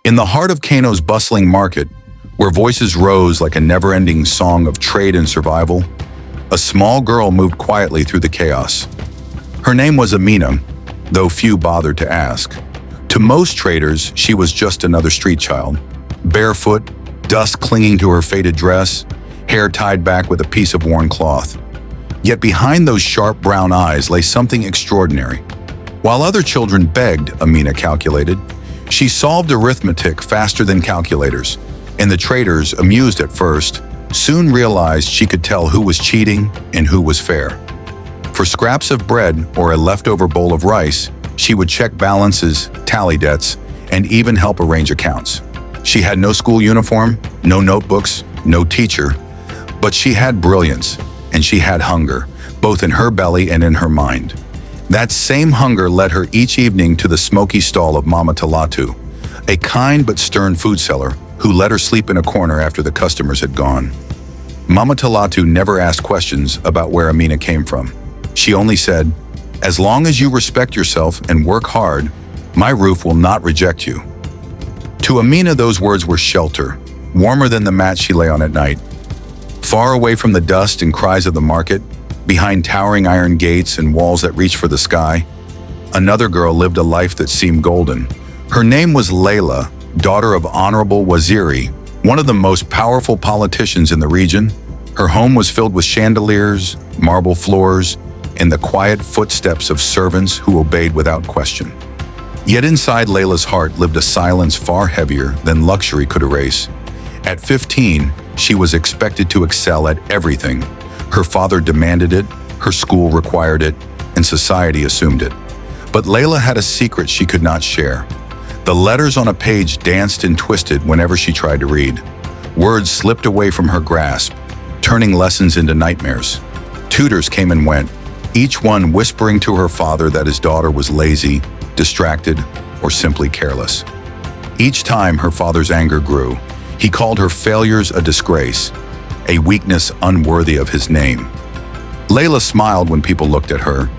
In the heart of Kano's bustling market, where voices rose like a never-ending song of trade and survival, a small girl moved quietly through the chaos. Her name was Amina, though few bothered to ask. To most traders, she was just another street child, barefoot, dust clinging to her faded dress, hair tied back with a piece of worn cloth. Yet behind those sharp brown eyes lay something extraordinary. While other children begged, Amina calculated, she solved arithmetic faster than calculators, and the traders, amused at first, soon realized she could tell who was cheating and who was fair. For scraps of bread or a leftover bowl of rice, she would check balances, tally debts, and even help arrange accounts. She had no school uniform, no notebooks, no teacher, but she had brilliance, and she had hunger, both in her belly and in her mind. That same hunger led her each evening to the smoky stall of Mama Talatu, a kind but stern food seller who let her sleep in a corner after the customers had gone. Mama Talatu never asked questions about where Amina came from. She only said, "As long as you respect yourself and work hard, my roof will not reject you." To Amina, those words were shelter, warmer than the mat she lay on at night. Far away from the dust and cries of the market, behind towering iron gates and walls that reached for the sky, another girl lived a life that seemed golden. Her name was Leila, daughter of Honorable Waziri, one of the most powerful politicians in the region. Her home was filled with chandeliers, marble floors, and the quiet footsteps of servants who obeyed without question. Yet inside Leila's heart lived a silence far heavier than luxury could erase. At 15, she was expected to excel at everything. Her father demanded it, her school required it, and society assumed it. But Leila had a secret she could not share. The letters on a page danced and twisted whenever she tried to read. Words slipped away from her grasp, turning lessons into nightmares. Tutors came and went, each one whispering to her father that his daughter was lazy, distracted, or simply careless. Each time her father's anger grew, he called her failures a disgrace, a weakness unworthy of his name. Leila smiled when people looked at her.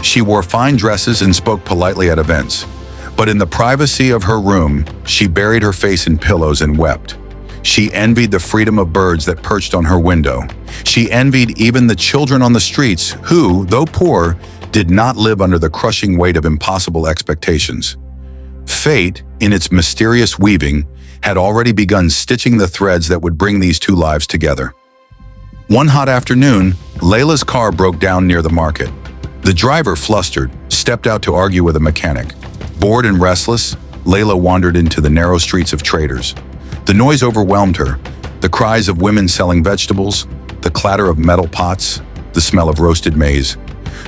She wore fine dresses and spoke politely at events. But in the privacy of her room, she buried her face in pillows and wept. She envied the freedom of birds that perched on her window. She envied even the children on the streets who, though poor, did not live under the crushing weight of impossible expectations. Fate, in its mysterious weaving, had already begun stitching the threads that would bring these two lives together. One hot afternoon, Leila's car broke down near the market. The driver, flustered, stepped out to argue with a mechanic. Bored and restless, Leila wandered into the narrow streets of traders. The noise overwhelmed her, the cries of women selling vegetables, the clatter of metal pots, the smell of roasted maize.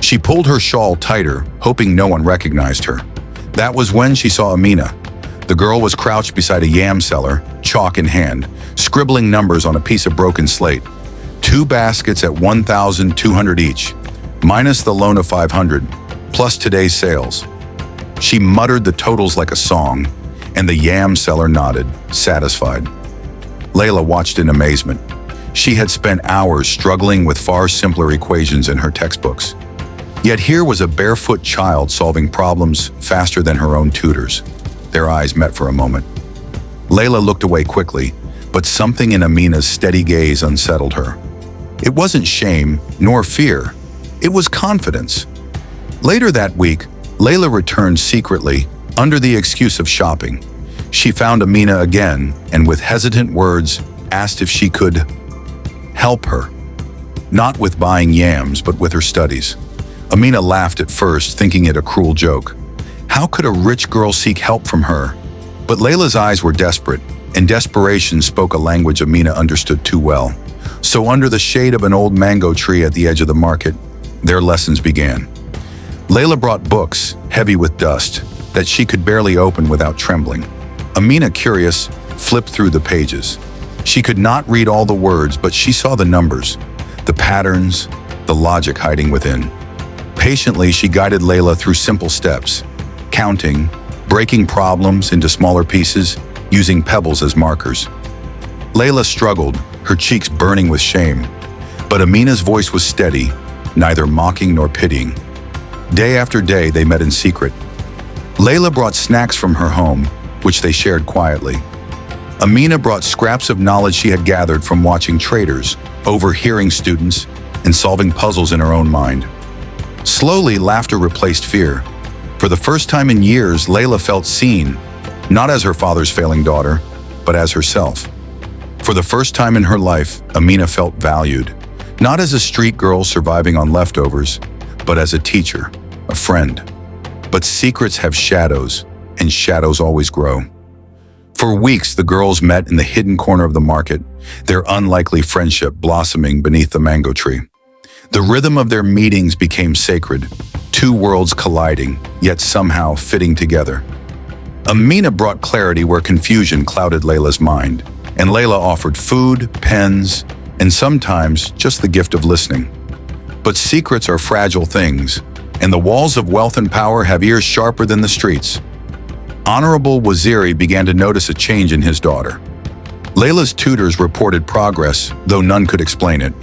She pulled her shawl tighter, hoping no one recognized her. That was when she saw Amina. The girl was crouched beside a yam seller, chalk in hand, scribbling numbers on a piece of broken slate. 2 baskets at 1,200 each, minus the loan of 500, plus today's sales. She muttered the totals like a song, and the yam seller nodded, satisfied. Leila watched in amazement. She had spent hours struggling with far simpler equations in her textbooks. Yet here was a barefoot child solving problems faster than her own tutors. Their eyes met for a moment. Leila looked away quickly, but something in Amina's steady gaze unsettled her. It wasn't shame, nor fear. It was confidence. Later that week, Leila returned secretly, under the excuse of shopping. She found Amina again, and with hesitant words, asked if she could help her. Not with buying yams, but with her studies. Amina laughed at first, thinking it a cruel joke. How could a rich girl seek help from her? But Leila's eyes were desperate, and desperation spoke a language Amina understood too well. So under the shade of an old mango tree at the edge of the market, their lessons began. Leila brought books, heavy with dust, that she could barely open without trembling. Amina, curious, flipped through the pages. She could not read all the words, but she saw the numbers, the patterns, the logic hiding within. Patiently, she guided Leila through simple steps, counting, breaking problems into smaller pieces, using pebbles as markers. Leila struggled, her cheeks burning with shame, but Amina's voice was steady, neither mocking nor pitying. Day after day, they met in secret. Leila brought snacks from her home, which they shared quietly. Amina brought scraps of knowledge she had gathered from watching traders, overhearing students, and solving puzzles in her own mind. Slowly, laughter replaced fear. For the first time in years, Leila felt seen, not as her father's failing daughter, but as herself. For the first time in her life, Amina felt valued, not as a street girl surviving on leftovers, but as a teacher, a friend. But secrets have shadows, and shadows always grow. For weeks, the girls met in the hidden corner of the market, their unlikely friendship blossoming beneath the mango tree. The rhythm of their meetings became sacred, two worlds colliding, yet somehow fitting together. Amina brought clarity where confusion clouded Leila's mind, and Leila offered food, pens, and sometimes just the gift of listening. But secrets are fragile things, and the walls of wealth and power have ears sharper than the streets. Honorable Waziri began to notice a change in his daughter. Leila's tutors reported progress, though none could explain it.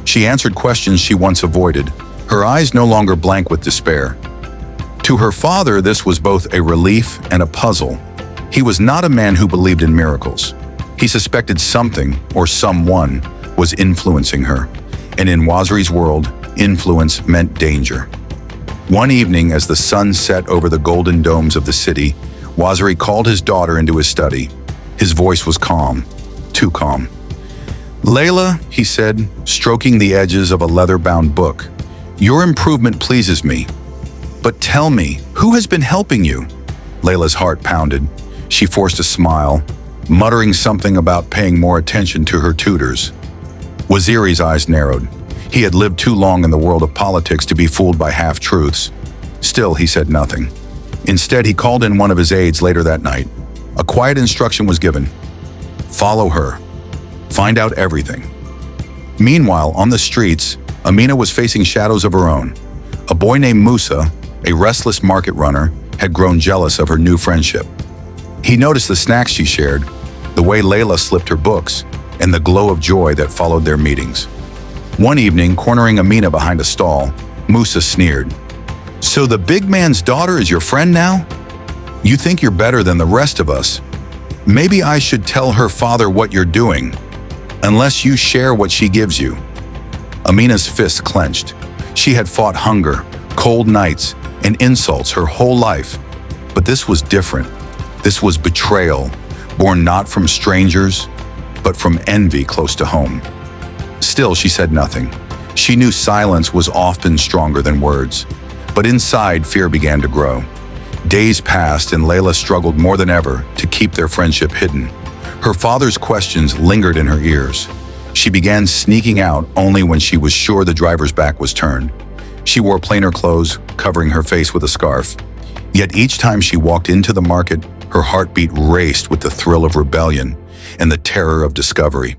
She answered questions she once avoided, her eyes no longer blank with despair. To her father, this was both a relief and a puzzle. He was not a man who believed in miracles. He suspected something, or someone, was influencing her. And in Waziri's world, influence meant danger. One evening, as the sun set over the golden domes of the city, Waziri called his daughter into his study. His voice was calm, too calm. "Leila," he said, stroking the edges of a leather-bound book, "your improvement pleases me. But tell me, who has been helping you?" Leila's heart pounded. She forced a smile, muttering something about paying more attention to her tutors. Waziri's eyes narrowed. He had lived too long in the world of politics to be fooled by half-truths. Still, he said nothing. Instead, he called in one of his aides later that night. A quiet instruction was given. "Follow her. Find out everything." Meanwhile, on the streets, Amina was facing shadows of her own. A boy named Musa, a restless market runner, had grown jealous of her new friendship. He noticed the snacks she shared, the way Leila slipped her books, and the glow of joy that followed their meetings. One evening, cornering Amina behind a stall, Musa sneered. "So the big man's daughter is your friend now? You think you're better than the rest of us. Maybe I should tell her father what you're doing, unless you share what she gives you." Amina's fists clenched. She had fought hunger, cold nights, and insults her whole life. But this was different. This was betrayal, born not from strangers, but from envy close to home. Still, she said nothing. She knew silence was often stronger than words. But inside, fear began to grow. Days passed and Leila struggled more than ever to keep their friendship hidden. Her father's questions lingered in her ears. She began sneaking out only when she was sure the driver's back was turned. She wore plainer clothes, covering her face with a scarf. Yet each time she walked into the market, her heartbeat raced with the thrill of rebellion and the terror of discovery.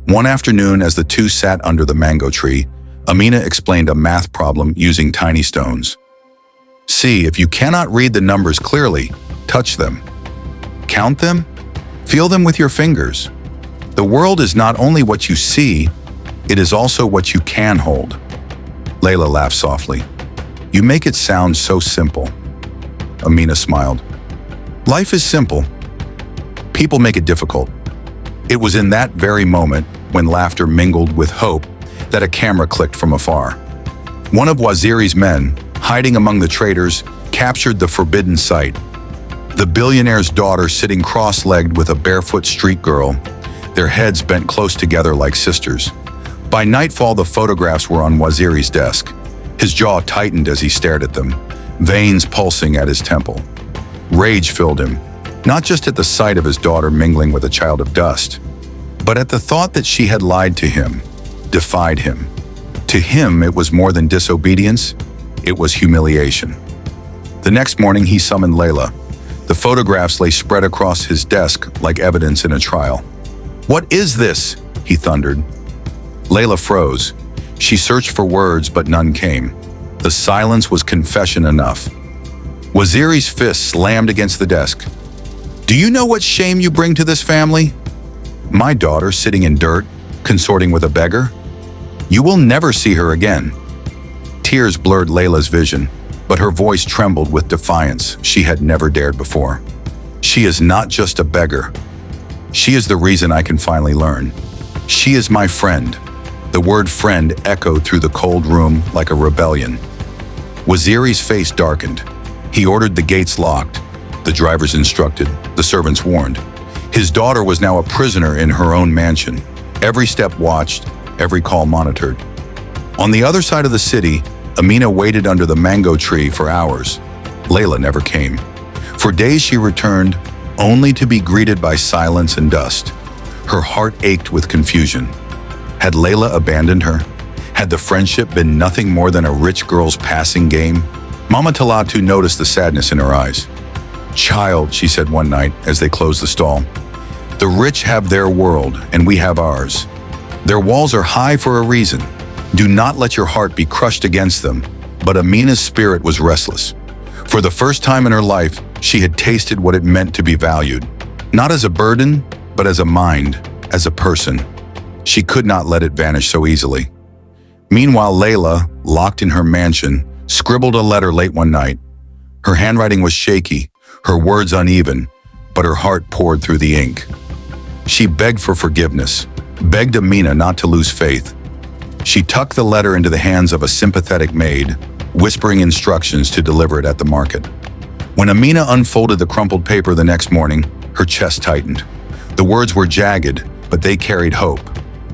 One afternoon, as the two sat under the mango tree, Amina explained a math problem using tiny stones. "See, if you cannot read the numbers clearly, touch them. Count them? Feel them with your fingers. The world is not only what you see, it is also what you can hold." Leila laughed softly. "You make it sound so simple." Amina smiled. "Life is simple. People make it difficult." It was in that very moment, when laughter mingled with hope, that a camera clicked from afar. One of Waziri's men, hiding among the traders, captured the forbidden sight. The billionaire's daughter sitting cross-legged with a barefoot street girl, their heads bent close together like sisters. By nightfall, the photographs were on Waziri's desk. His jaw tightened as he stared at them, veins pulsing at his temple. Rage filled him, not just at the sight of his daughter mingling with a child of dust, but at the thought that she had lied to him, defied him. To him, it was more than disobedience, it was humiliation. The next morning, he summoned Leila. The photographs lay spread across his desk like evidence in a trial. "What is this?" he thundered. Leila froze. She searched for words, but none came. The silence was confession enough. Waziri's fist slammed against the desk. "Do you know what shame you bring to this family? My daughter sitting in dirt, consorting with a beggar? You will never see her again." Tears blurred Leila's vision, but her voice trembled with defiance she had never dared before. She is not just a beggar. She is the reason I can finally learn. She is my friend. The word friend echoed through the cold room like a rebellion. Waziri's face darkened. He ordered the gates locked. The drivers instructed, the servants warned. His daughter was now a prisoner in her own mansion. Every step watched, every call monitored. On the other side of the city, Amina waited under the mango tree for hours. Leila never came. For days she returned, only to be greeted by silence and dust. Her heart ached with confusion. Had Leila abandoned her? Had the friendship been nothing more than a rich girl's passing game? Mama Talatu noticed the sadness in her eyes. "Child," she said one night as they closed the stall, "the rich have their world and we have ours. Their walls are high for a reason. Do not let your heart be crushed against them." But Amina's spirit was restless. For the first time in her life, she had tasted what it meant to be valued. Not as a burden, but as a mind, as a person. She could not let it vanish so easily. Meanwhile, Leila, locked in her mansion, scribbled a letter late one night. Her handwriting was shaky, her words uneven, but her heart poured through the ink. She begged for forgiveness, begged Amina not to lose faith. She tucked the letter into the hands of a sympathetic maid, whispering instructions to deliver it at the market. When Amina unfolded the crumpled paper the next morning, her chest tightened. The words were jagged, but they carried hope.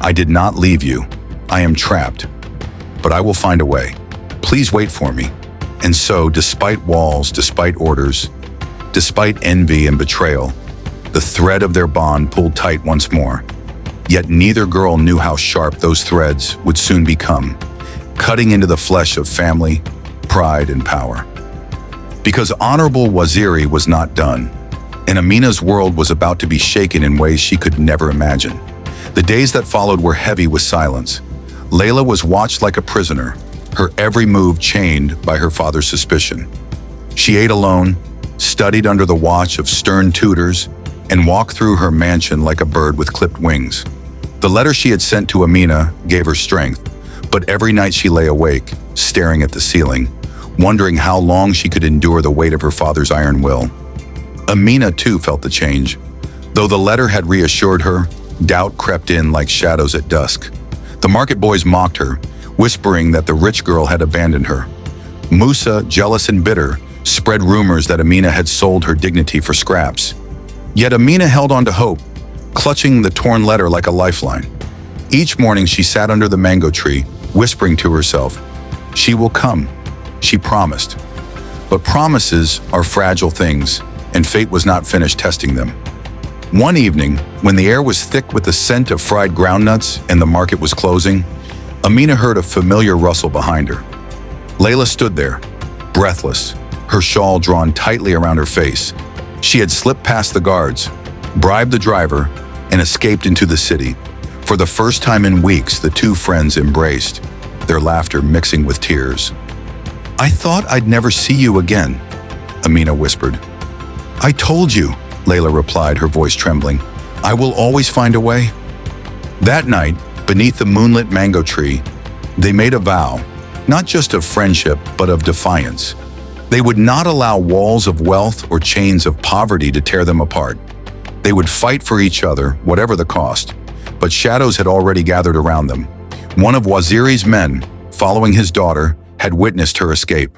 "I did not leave you. I am trapped. But I will find a way. Please wait for me." And so, despite walls, despite orders, despite envy and betrayal, the thread of their bond pulled tight once more. Yet neither girl knew how sharp those threads would soon become, cutting into the flesh of family, pride, and power. Because Honorable Waziri was not done, and Amina's world was about to be shaken in ways she could never imagine. The days that followed were heavy with silence. Leila was watched like a prisoner, her every move chained by her father's suspicion. She ate alone, studied under the watch of stern tutors, and walked through her mansion like a bird with clipped wings. The letter she had sent to Amina gave her strength, but every night she lay awake, staring at the ceiling, wondering how long she could endure the weight of her father's iron will. Amina too felt the change. Though the letter had reassured her, doubt crept in like shadows at dusk. The market boys mocked her, whispering that the rich girl had abandoned her. Musa, jealous and bitter, spread rumors that Amina had sold her dignity for scraps. Yet Amina held on to hope, clutching the torn letter like a lifeline. Each morning she sat under the mango tree, whispering to herself, "She will come," she promised. But promises are fragile things, and fate was not finished testing them. One evening, when the air was thick with the scent of fried groundnuts and the market was closing, Amina heard a familiar rustle behind her. Leila stood there, breathless, her shawl drawn tightly around her face. She had slipped past the guards, bribed the driver, and escaped into the city. For the first time in weeks, the two friends embraced, their laughter mixing with tears. "I thought I'd never see you again," Amina whispered. "I told you," Leila replied, her voice trembling. "I will always find a way." That night, beneath the moonlit mango tree, they made a vow, not just of friendship, but of defiance. They would not allow walls of wealth or chains of poverty to tear them apart. They would fight for each other, whatever the cost. But shadows had already gathered around them. One of Waziri's men, following his daughter, had witnessed her escape.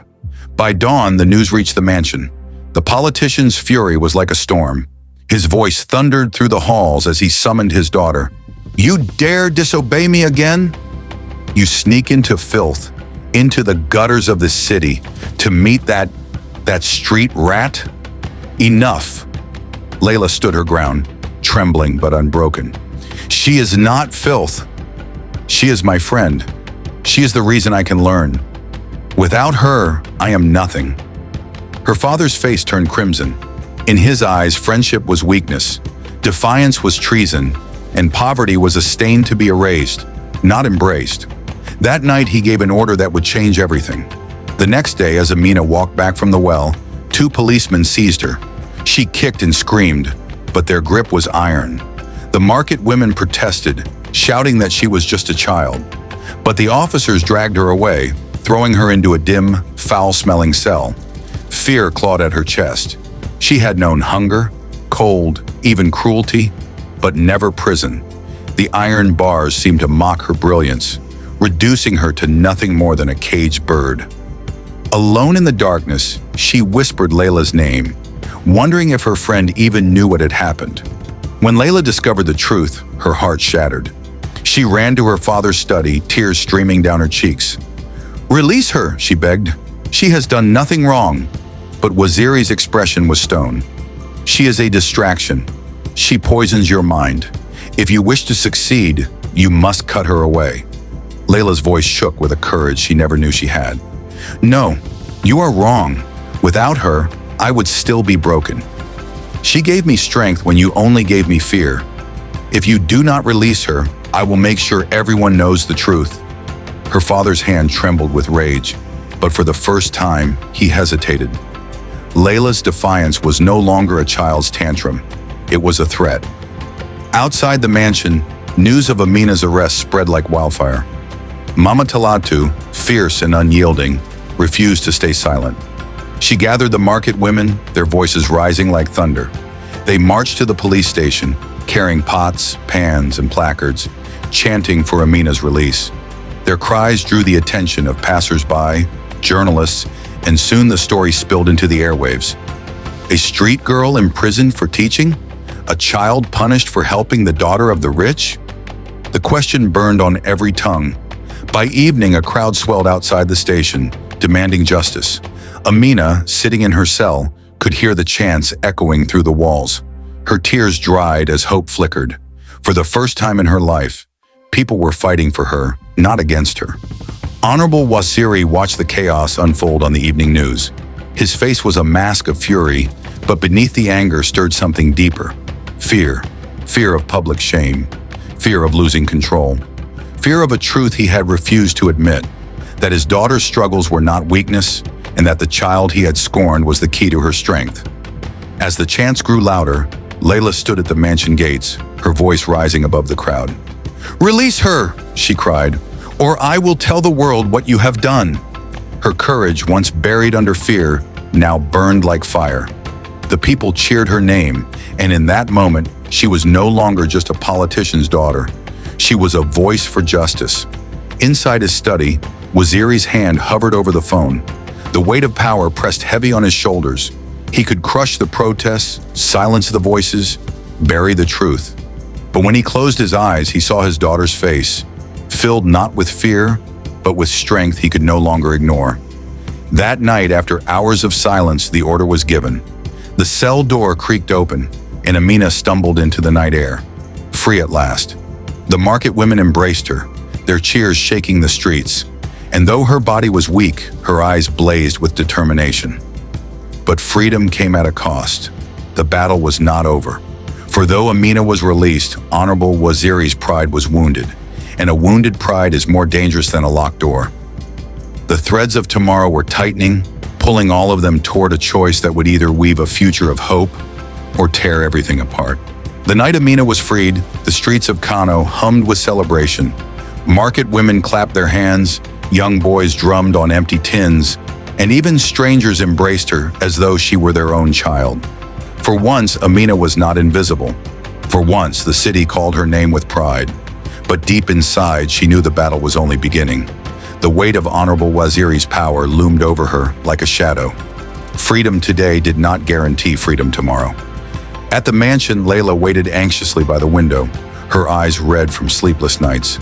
By dawn, the news reached the mansion. The politician's fury was like a storm. His voice thundered through the halls as he summoned his daughter. "You dare disobey me again? You sneak into filth, into the gutters of the city, to meet that street rat? Enough!" Leila stood her ground, trembling but unbroken. "She is not filth. She is my friend. She is the reason I can learn. Without her, I am nothing." Her father's face turned crimson. In his eyes, friendship was weakness, defiance was treason, and poverty was a stain to be erased, not embraced. That night, he gave an order that would change everything. The next day, as Amina walked back from the well, two policemen seized her. She kicked and screamed, but their grip was iron. The market women protested, shouting that she was just a child. But the officers dragged her away, throwing her into a dim, foul-smelling cell. Fear clawed at her chest. She had known hunger, cold, even cruelty, but never prison. The iron bars seemed to mock her brilliance, reducing her to nothing more than a caged bird. Alone in the darkness, she whispered Leila's name, wondering if her friend even knew what had happened. When Leila discovered the truth, her heart shattered. She ran to her father's study, tears streaming down her cheeks. "Release her," she begged. "She has done nothing wrong." But Waziri's expression was stone. "She is a distraction. She poisons your mind. If you wish to succeed, you must cut her away." Leila's voice shook with a courage she never knew she had. "No, you are wrong. Without her, I would still be broken. She gave me strength when you only gave me fear. If you do not release her, I will make sure everyone knows the truth." Her father's hand trembled with rage, but for the first time, he hesitated. Leila's defiance was no longer a child's tantrum. It was a threat. Outside the mansion, news of Amina's arrest spread like wildfire. Mama Talatu, fierce and unyielding, refused to stay silent. She gathered the market women, their voices rising like thunder. They marched to the police station, carrying pots, pans, and placards, chanting for Amina's release. Their cries drew the attention of passers-by, journalists, and soon the story spilled into the airwaves. A street girl imprisoned for teaching? A child punished for helping the daughter of the rich? The question burned on every tongue. By evening, a crowd swelled outside the station, demanding justice. Amina, sitting in her cell, could hear the chants echoing through the walls. Her tears dried as hope flickered. For the first time in her life, people were fighting for her, not against her. Honorable Waziri watched the chaos unfold on the evening news. His face was a mask of fury, but beneath the anger stirred something deeper. Fear. Fear of public shame. Fear of losing control. Fear of a truth he had refused to admit, that his daughter's struggles were not weakness, and that the child he had scorned was the key to her strength. As the chants grew louder, Leila stood at the mansion gates, her voice rising above the crowd. "Release her," she cried, "or I will tell the world what you have done." Her courage, once buried under fear, now burned like fire. The people cheered her name, and in that moment, she was no longer just a politician's daughter. She was a voice for justice. Inside his study, Waziri's hand hovered over the phone. The weight of power pressed heavy on his shoulders. He could crush the protests, silence the voices, bury the truth. But when he closed his eyes, he saw his daughter's face, filled not with fear, but with strength he could no longer ignore. That night, after hours of silence, the order was given. The cell door creaked open, and Amina stumbled into the night air, free at last. The market women embraced her, their cheers shaking the streets, and though her body was weak, her eyes blazed with determination. But freedom came at a cost. The battle was not over. For though Amina was released, Honorable Waziri's pride was wounded, and a wounded pride is more dangerous than a locked door. The threads of tomorrow were tightening, pulling all of them toward a choice that would either weave a future of hope or tear everything apart. The night Amina was freed, the streets of Kano hummed with celebration. Market women clapped their hands, young boys drummed on empty tins, and even strangers embraced her as though she were their own child. For once, Amina was not invisible. For once, the city called her name with pride. But deep inside, she knew the battle was only beginning. The weight of Honorable Waziri's power loomed over her like a shadow. Freedom today did not guarantee freedom tomorrow. At the mansion, Leila waited anxiously by the window, her eyes red from sleepless nights.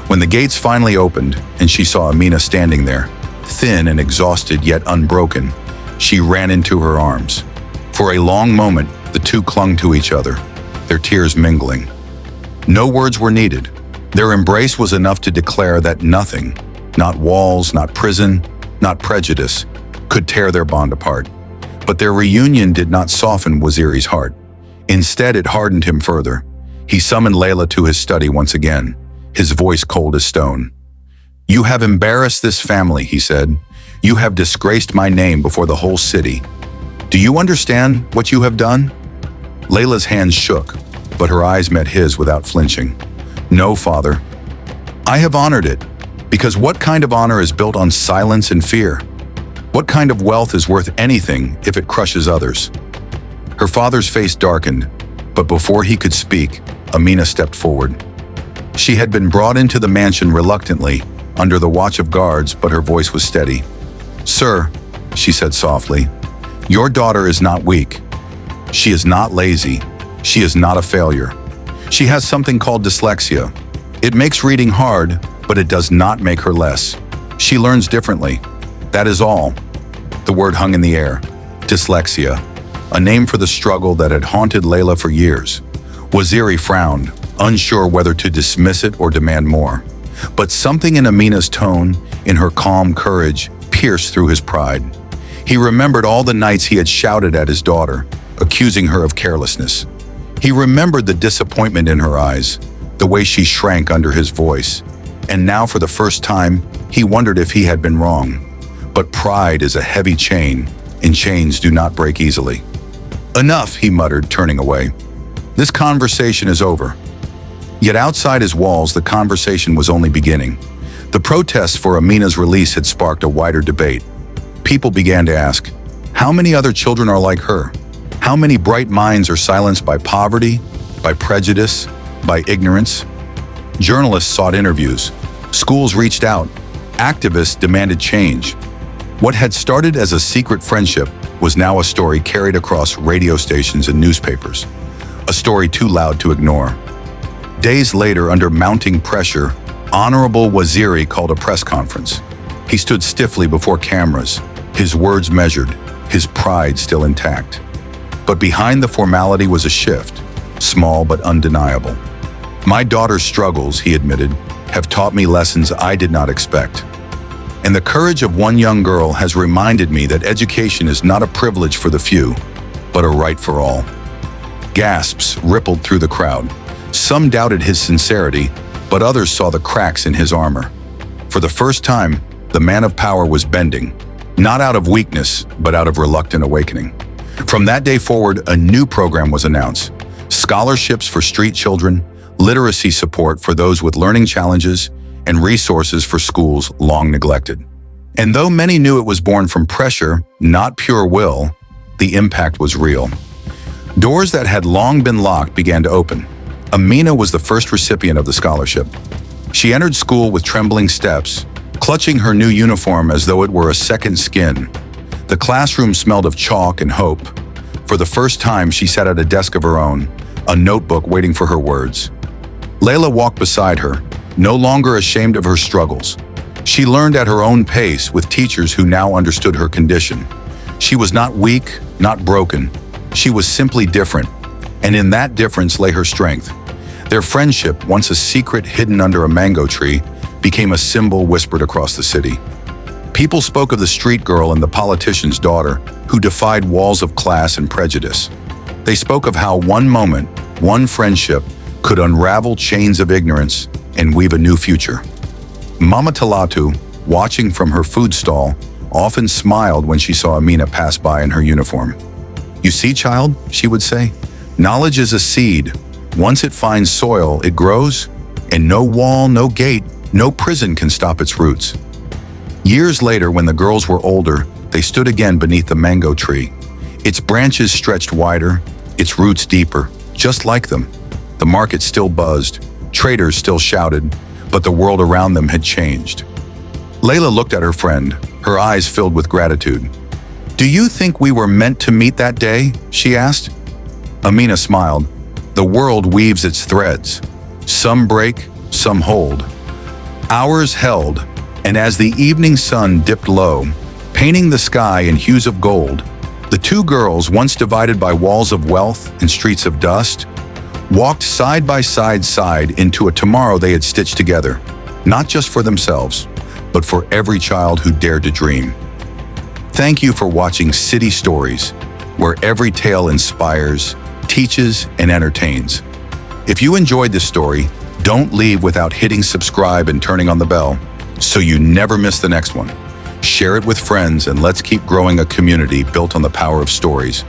When the gates finally opened and she saw Amina standing there, thin and exhausted yet unbroken, she ran into her arms. For a long moment, the two clung to each other, their tears mingling. No words were needed. Their embrace was enough to declare that nothing, not walls, not prison, not prejudice, could tear their bond apart. But their reunion did not soften Waziri's heart. Instead, it hardened him further. He summoned Leila to his study once again, his voice cold as stone. "You have embarrassed this family," he said. "You have disgraced my name before the whole city. Do you understand what you have done?" Leila's hands shook, but her eyes met his without flinching. "No, Father. I have honored it, because what kind of honor is built on silence and fear? What kind of wealth is worth anything if it crushes others?" Her father's face darkened, but before he could speak, Amina stepped forward. She had been brought into the mansion reluctantly, under the watch of guards, but her voice was steady. "Sir," she said softly, "your daughter is not weak. She is not lazy. She is not a failure. She has something called dyslexia. It makes reading hard, but it does not make her less. She learns differently. That is all." The word hung in the air. Dyslexia, a name for the struggle that had haunted Leila for years. Waziri frowned, unsure whether to dismiss it or demand more. But something in Amina's tone, in her calm courage, pierced through his pride. He remembered all the nights he had shouted at his daughter, accusing her of carelessness. He remembered the disappointment in her eyes, the way she shrank under his voice. And now, for the first time, he wondered if he had been wrong. But pride is a heavy chain, and chains do not break easily. "Enough," he muttered, turning away. "This conversation is over." Yet outside his walls, the conversation was only beginning. The protests for Amina's release had sparked a wider debate. People began to ask, how many other children are like her? How many bright minds are silenced by poverty, by prejudice, by ignorance? Journalists sought interviews. Schools reached out. Activists demanded change. What had started as a secret friendship was now a story carried across radio stations and newspapers. A story too loud to ignore. Days later, under mounting pressure, Honorable Waziri called a press conference. He stood stiffly before cameras, his words measured, his pride still intact. But behind the formality was a shift, small but undeniable. "My daughter's struggles," he admitted, "have taught me lessons I did not expect. And the courage of one young girl has reminded me that education is not a privilege for the few, but a right for all." Gasps rippled through the crowd. Some doubted his sincerity, but others saw the cracks in his armor. For the first time, the man of power was bending, not out of weakness, but out of reluctant awakening. From that day forward, a new program was announced. Scholarships for street children, literacy support for those with learning challenges, and resources for schools long neglected. And though many knew it was born from pressure, not pure will, the impact was real. Doors that had long been locked began to open. Amina was the first recipient of the scholarship. She entered school with trembling steps, clutching her new uniform as though it were a second skin. The classroom smelled of chalk and hope. For the first time, she sat at a desk of her own, a notebook waiting for her words. Leila walked beside her, no longer ashamed of her struggles. She learned at her own pace with teachers who now understood her condition. She was not weak, not broken. She was simply different, and in that difference lay her strength. Their friendship, once a secret hidden under a mango tree, became a symbol whispered across the city. People spoke of the street girl and the politician's daughter who defied walls of class and prejudice. They spoke of how one moment, one friendship, could unravel chains of ignorance and weave a new future. Mama Talatu, watching from her food stall, often smiled when she saw Amina pass by in her uniform. "You see, child," she would say, "knowledge is a seed. Once it finds soil, it grows, and no wall, no gate, no prison can stop its roots." Years later, when the girls were older, they stood again beneath the mango tree. Its branches stretched wider, its roots deeper, just like them. The market still buzzed, traders still shouted, but the world around them had changed. Leila looked at her friend, her eyes filled with gratitude. "Do you think we were meant to meet that day?" she asked. Amina smiled. "The world weaves its threads. Some break, some hold." Ours held, and as the evening sun dipped low, painting the sky in hues of gold, the two girls, once divided by walls of wealth and streets of dust, walked side by side into a tomorrow they had stitched together, not just for themselves, but for every child who dared to dream. Thank you for watching City Stories, where every tale inspires, teaches, and entertains. If you enjoyed this story, don't leave without hitting subscribe and turning on the bell so you never miss the next one. Share it with friends and let's keep growing a community built on the power of stories.